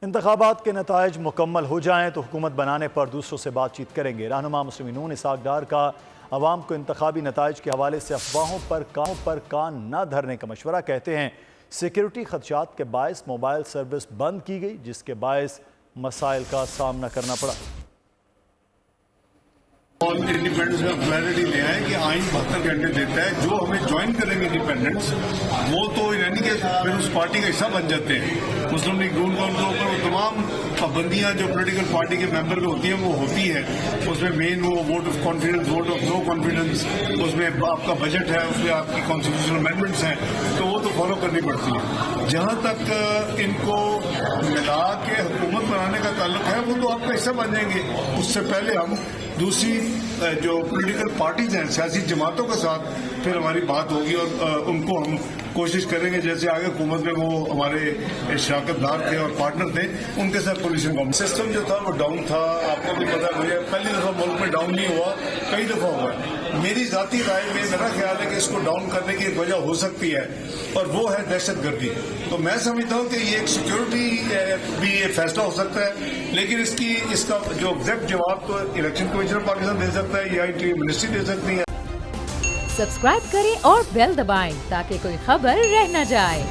انتخابات کے نتائج مکمل ہو جائیں تو حکومت بنانے پر دوسروں سے بات چیت کریں گے۔ رہنما مسلم نون اسحاق ڈار کا عوام کو انتخابی نتائج کے حوالے سے افواہوں پر کان نہ دھرنے کا مشورہ، کہتے ہیں سیکیورٹی خدشات کے باعث موبائل سروس بند کی گئی، جس کے باعث مسائل کا سامنا کرنا پڑا۔ اور انڈیپینڈنس میں کلیئرٹی لے آئے کہ آئین 72 گھنٹے دیتا ہے، جو ہمیں جوائن کریں گے انڈیپینڈنس وہ تو یعنی کہ پھر اس پارٹی کا حصہ بن جاتے ہیں۔ مسلم لیگ نون کے اوپر وہ تمام پابندیاں جو پولیٹیکل پارٹی کے ممبر میں ہوتی ہیں وہ ہوتی ہے۔ اس میں مین وہ vote of confidence, vote of no confidence, اس میں آپ کا بجٹ ہے، اس میں آپ کی کانسٹیٹیوشنل امینڈمنٹس ہیں، تو وہ تو فالو کرنی پڑتی ہے۔ جہاں تک ان کو ملا کے حکومت بنانے کا تعلق ہے، وہ تو آپ کا حصہ بن جائیں گے۔ اس سے پہلے ہم دوسری جو پولیٹیکل پارٹیز ہیں، سیاسی جماعتوں کے ساتھ پھر ہماری بات ہوگی اور ان کو ہم کوشش کریں گے جیسے آگے حکومت میں وہ ہمارے شراکت دار تھے اور پارٹنر تھے، ان کے ساتھ پولیسنگ کا سسٹم جو تھا وہ ڈاؤن تھا۔ آپ کو بھی پتا ہے، مجھے پہلی دفعہ ملک میں ڈاؤن نہیں ہوا، کئی دفعہ ہوا ہے۔ میری ذاتی رائے میں میرا خیال ہے کہ اس کو ڈاؤن کرنے کی ایک وجہ ہو سکتی ہے اور وہ ہے دہشت گردی۔ تو میں سمجھتا ہوں کہ یہ ایک سیکیورٹی بھی یہ فیصلہ ہو سکتا ہے، لیکن اس کا جو ایگزیکٹ جواب تو الیکشن کمیشن پاکستان دے سکتا ہے یا INTV منسٹری دے سکتی ہے۔ سبسکرائب کریں اور بیل دبائیں تاکہ کوئی خبر رہ نہ جائے۔